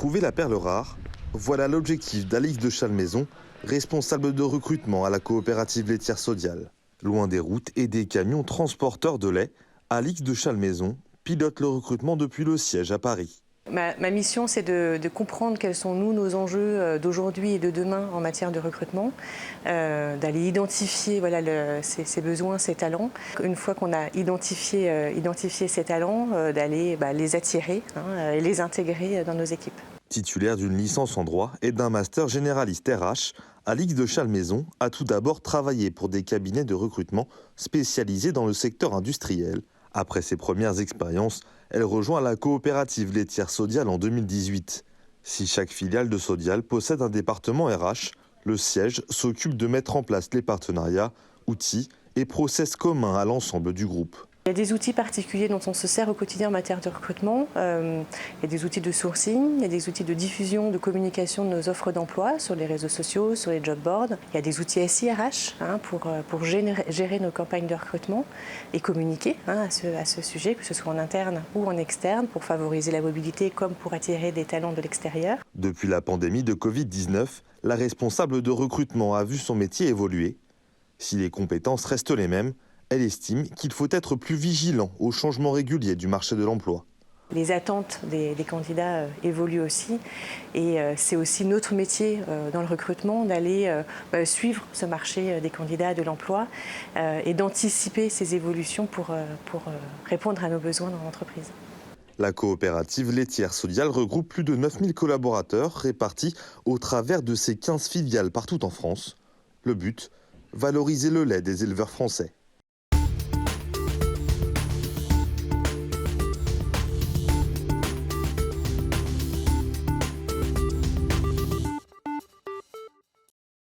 Trouver la perle rare, voilà l'objectif d'Alix de Chalmaison, responsable de recrutement à la coopérative laitière Sodial. Loin des routes et des camions transporteurs de lait, Alix de Chalmaison pilote le recrutement depuis le siège à Paris. Ma mission, c'est de comprendre quels sont nos enjeux d'aujourd'hui et de demain en matière de recrutement, d'aller identifier ces besoins, ces talents. Une fois qu'on a identifié ces talents, d'aller les attirer et les intégrer dans nos équipes. Titulaire d'une licence en droit et d'un master généraliste RH, Alix de Chalmaison a tout d'abord travaillé pour des cabinets de recrutement spécialisés dans le secteur industriel. Après ses premières expériences, elle rejoint la coopérative laitière Sodial en 2018. Si chaque filiale de Sodial possède un département RH, le siège s'occupe de mettre en place les partenariats, outils et process communs à l'ensemble du groupe. Il y a des outils particuliers dont on se sert au quotidien en matière de recrutement. Il y a des outils de sourcing, il y a des outils de diffusion, de communication de nos offres d'emploi sur les réseaux sociaux, sur les job boards. Il y a des outils SIRH pour gérer nos campagnes de recrutement et communiquer à ce sujet, que ce soit en interne ou en externe, pour favoriser la mobilité comme pour attirer des talents de l'extérieur. Depuis la pandémie de Covid-19, la responsable de recrutement a vu son métier évoluer. Si les compétences restent les mêmes, elle estime qu'il faut être plus vigilant aux changements réguliers du marché de l'emploi. Les attentes des candidats évoluent aussi et c'est aussi notre métier dans le recrutement d'aller suivre ce marché des candidats de l'emploi et d'anticiper ces évolutions pour répondre à nos besoins dans l'entreprise. La coopérative laitière Sodial regroupe plus de 9000 collaborateurs répartis au travers de ses 15 filiales partout en France. Le but, valoriser le lait des éleveurs français.